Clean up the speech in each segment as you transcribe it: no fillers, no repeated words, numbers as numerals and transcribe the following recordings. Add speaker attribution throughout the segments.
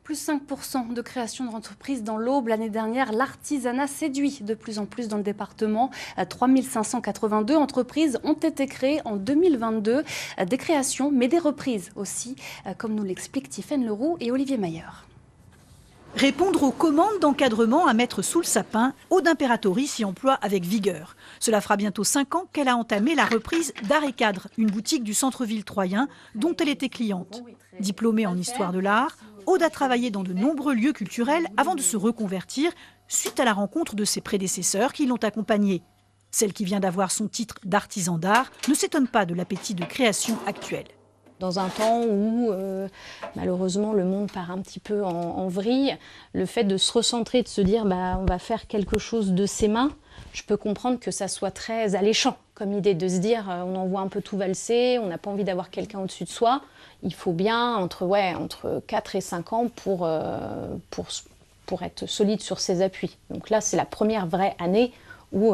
Speaker 1: Plus 5% de création d'entreprises dans l'Aube. L'année dernière, l'artisanat séduit de plus en plus dans le département. 3582 entreprises ont été créées en 2022. Des créations, mais des reprises aussi, comme nous l'expliquent Tiffaine Leroux et Olivier Mayer.
Speaker 2: Répondre aux commandes d'encadrement à mettre sous le sapin, Aude Imperatori s'y emploie avec vigueur. Cela fera bientôt 5 ans qu'elle a entamé la reprise d'Art et Cadre, une boutique du centre-ville troyen dont elle était cliente. Diplômée en histoire de l'art, Aude a travaillé dans de nombreux lieux culturels avant de se reconvertir suite à la rencontre de ses prédécesseurs qui l'ont accompagnée. Celle qui vient d'avoir son titre d'artisan d'art ne s'étonne pas de l'appétit de création actuel.
Speaker 3: Dans un temps où malheureusement le monde part un petit peu en vrille, le fait de se recentrer, de se dire on va faire quelque chose de ses mains, je peux comprendre que ça soit très alléchant comme idée de se dire on en voit un peu tout valser, on n'a pas envie d'avoir quelqu'un au-dessus de soi. Il faut bien entre 4 et 5 ans pour être solide sur ses appuis. Donc là, c'est la première vraie année où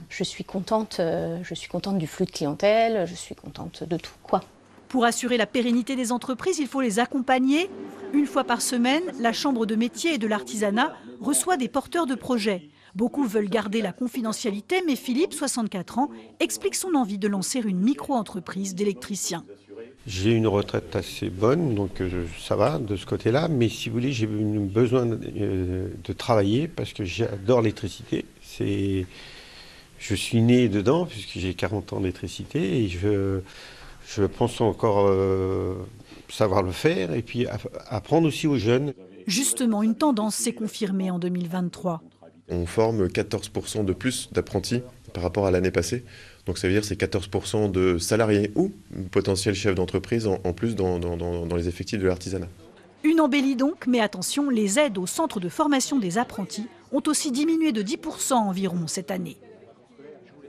Speaker 3: je suis contente du flux de clientèle, je suis contente de tout, quoi.
Speaker 2: Pour assurer la pérennité des entreprises, il faut les accompagner. Une fois par semaine, la Chambre de métier et de l'artisanat reçoit des porteurs de projets. Beaucoup veulent garder la confidentialité, mais Philippe, 64 ans, explique son envie de lancer une micro-entreprise d'électricien.
Speaker 4: J'ai une retraite assez bonne, donc ça va de ce côté-là. Mais si vous voulez, j'ai besoin de travailler parce que j'adore l'électricité. Je suis né dedans puisque j'ai 40 ans d'électricité et je pense encore savoir le faire et puis apprendre aussi aux jeunes.
Speaker 2: Justement, une tendance s'est confirmée en 2023.
Speaker 5: On forme 14% de plus d'apprentis par rapport à l'année passée. Donc ça veut dire que c'est 14% de salariés ou potentiels chefs d'entreprise en plus dans les effectifs de l'artisanat.
Speaker 2: Une embellie donc, mais attention, les aides au centre de formation des apprentis ont aussi diminué de 10% environ cette année.